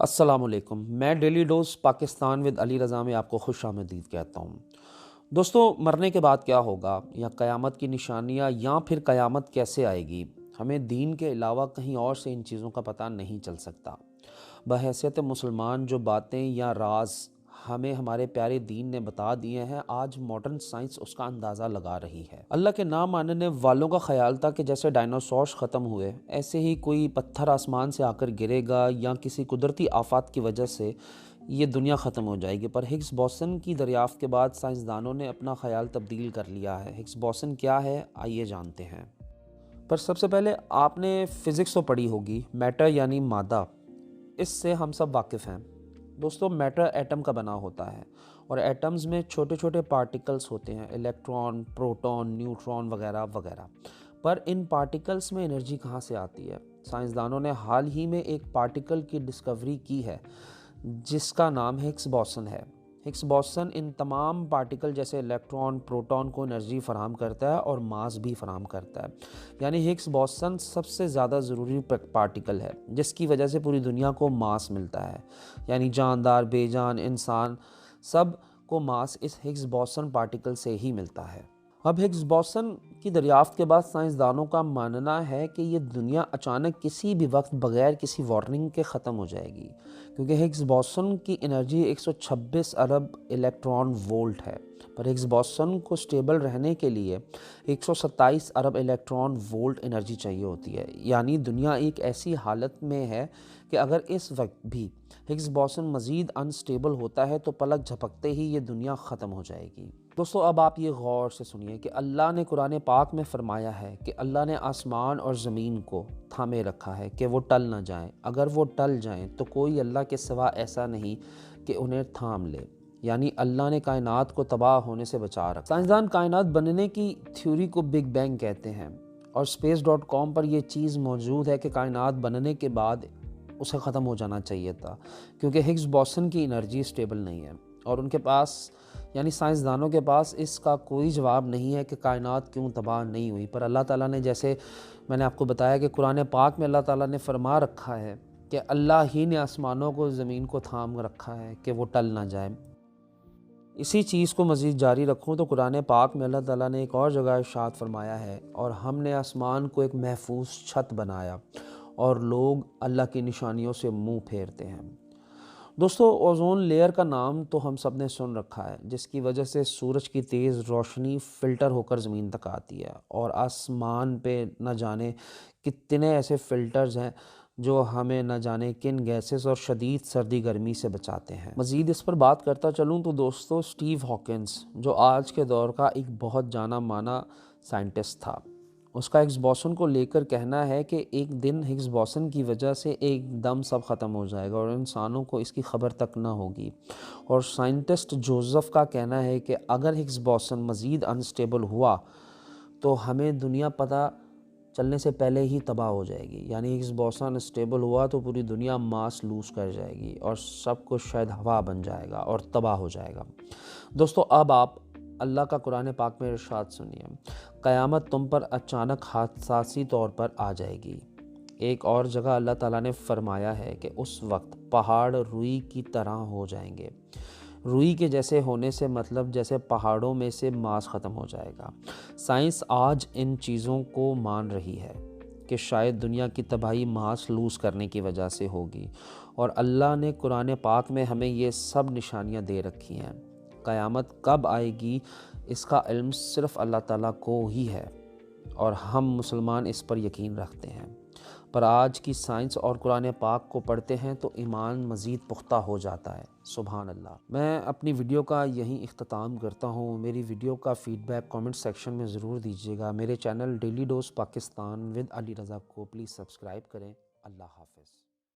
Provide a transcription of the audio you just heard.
السلام علیکم، میں daily dose Pakistan with Ali رضا میں آپ کو خوش آمدید کہتا ہوں۔ دوستو، مرنے کے بعد کیا ہوگا، یا قیامت کی نشانیاں، یا پھر قیامت کیسے آئے گی، ہمیں دین کے علاوہ کہیں اور سے ان چیزوں کا پتہ نہیں چل سکتا۔ بحیثیت مسلمان جو باتیں یا راز ہمیں ہمارے پیارے دین نے بتا دیے ہیں، آج ماڈرن سائنس اس کا اندازہ لگا رہی ہے۔ اللہ کے نام ماننے والوں کا خیال تھا کہ جیسے ڈائناسورس ختم ہوئے، ایسے ہی کوئی پتھر آسمان سے آ کر گرے گا یا کسی قدرتی آفات کی وجہ سے یہ دنیا ختم ہو جائے گی۔ پر ہگس بوسن کی دریافت کے بعد سائنسدانوں نے اپنا خیال تبدیل کر لیا ہے۔ ہگس بوسن کیا ہے، آئیے جانتے ہیں۔ پر سب سے پہلے آپ نے فزکس تو پڑھی ہوگی، میٹر یعنی مادہ، اس سے ہم سب واقف ہیں۔ دوستو، میٹر ایٹم کا بنا ہوتا ہے، اور ایٹمز میں چھوٹے چھوٹے پارٹیکلز ہوتے ہیں، الیکٹران، پروٹون، نیوٹران وغیرہ وغیرہ۔ پر ان پارٹیکلز میں انرجی کہاں سے آتی ہے؟ سائنسدانوں نے حال ہی میں ایک پارٹیکل کی ڈسکوری کی ہے جس کا نام ہگس بوسن ہے۔ ہگس بوسن ان تمام پارٹیکل جیسے الیکٹران، پروٹون کو انرجی فراہم کرتا ہے اور ماس بھی فراہم کرتا ہے۔ یعنی ہگس بوسن سب سے زیادہ ضروری پارٹیکل ہے جس کی وجہ سے پوری دنیا کو ماس ملتا ہے، یعنی جاندار، بے جان، انسان، سب کو ماس اس ہگس بوسن پارٹیکل سے ہی ملتا ہے۔ اب ہگس بوسن کی دریافت کے بعد سائنسدانوں کا ماننا ہے کہ یہ دنیا اچانک کسی بھی وقت بغیر کسی وارننگ کے ختم ہو جائے گی، کیونکہ ہگس بوسن کی انرجی 126 ارب الیکٹران وولٹ ہے، پر ہگس بوسن کو سٹیبل رہنے کے لیے 127 ارب الیکٹران وولٹ انرجی چاہیے ہوتی ہے۔ یعنی دنیا ایک ایسی حالت میں ہے کہ اگر اس وقت بھی ہگس بوسن مزید انسٹیبل ہوتا ہے تو پلک جھپکتے ہی یہ دنیا ختم ہو جائے گی۔ دوستو، اب آپ یہ غور سے سنیے کہ اللہ نے قرآن پاک میں فرمایا ہے کہ اللہ نے آسمان اور زمین کو تھامے رکھا ہے کہ وہ ٹل نہ جائیں۔ اگر وہ ٹل جائیں تو کوئی اللہ کے سوا ایسا نہیں کہ انہیں تھام لے، یعنی اللہ نے کائنات کو تباہ ہونے سے بچا رکھا۔ سائنسدان کائنات بننے کی تھیوری کو بگ بینگ کہتے ہیں، اور space.com پر یہ چیز موجود ہے کہ کائنات بننے کے بعد اسے ختم ہو جانا چاہیے تھا، کیونکہ ہگس بوسن کی انرجی سٹیبل نہیں ہے، اور ان کے پاس یعنی سائنسدانوں کے پاس اس کا کوئی جواب نہیں ہے کہ کائنات کیوں تباہ نہیں ہوئی۔ پر اللہ تعالیٰ نے، جیسے میں نے آپ کو بتایا کہ قرآن پاک میں اللہ تعالیٰ نے فرما رکھا ہے کہ اللہ ہی نے آسمانوں کو، زمین کو تھام رکھا ہے کہ وہ ٹل نہ جائے۔ اسی چیز کو مزید جاری رکھوں تو قرآن پاک میں اللہ تعالیٰ نے ایک اور جگہ ارشاد فرمایا ہے، اور ہم نے آسمان کو ایک محفوظ چھت بنایا اور لوگ اللہ کی نشانیوں سے منہ پھیرتے ہیں۔ دوستو، اوزون لیئر کا نام تو ہم سب نے سن رکھا ہے، جس کی وجہ سے سورج کی تیز روشنی فلٹر ہو کر زمین تک آتی ہے، اور آسمان پہ نہ جانے کتنے ایسے فلٹرز ہیں جو ہمیں نہ جانے کن گیسز اور شدید سردی گرمی سے بچاتے ہیں۔ مزید اس پر بات کرتا چلوں تو دوستو، اسٹیو ہاکنس جو آج کے دور کا ایک بہت جانا مانا سائنٹسٹ تھا، اس کا ہگس بوسن کو لے کر کہنا ہے کہ ایک دن ہگس بوسن کی وجہ سے ایک دم سب ختم ہو جائے گا اور انسانوں کو اس کی خبر تک نہ ہوگی۔ اور سائنٹسٹ جوزف کا کہنا ہے کہ اگر ہگس بوسن مزید انسٹیبل ہوا تو ہمیں دنیا پتہ چلنے سے پہلے ہی تباہ ہو جائے گی۔ یعنی ہگس بوسن انسٹیبل ہوا تو پوری دنیا ماس لوز کر جائے گی اور سب کچھ شاید ہوا بن جائے گا اور تباہ ہو جائے گا۔ دوستو، اب آپ اللہ کا قرآن پاک میں ارشاد سنیے، قیامت تم پر اچانک حادثاتی طور پر آ جائے گی۔ ایک اور جگہ اللہ تعالیٰ نے فرمایا ہے کہ اس وقت پہاڑ روئی کی طرح ہو جائیں گے۔ روئی کے جیسے ہونے سے مطلب جیسے پہاڑوں میں سے ماس ختم ہو جائے گا۔ سائنس آج ان چیزوں کو مان رہی ہے کہ شاید دنیا کی تباہی ماس لوز کرنے کی وجہ سے ہوگی، اور اللہ نے قرآن پاک میں ہمیں یہ سب نشانیاں دے رکھی ہیں۔ قیامت کب آئے گی اس کا علم صرف اللہ تعالیٰ کو ہی ہے، اور ہم مسلمان اس پر یقین رکھتے ہیں۔ پر آج کی سائنس اور قرآن پاک کو پڑھتے ہیں تو ایمان مزید پختہ ہو جاتا ہے۔ سبحان اللہ۔ میں اپنی ویڈیو کا یہیں اختتام کرتا ہوں۔ میری ویڈیو کا فیڈ بیک کامنٹ سیکشن میں ضرور دیجیے گا۔ میرے channel daily dose Pakistan with Ali Raza کو پلیز سبسکرائب کریں۔ اللہ حافظ۔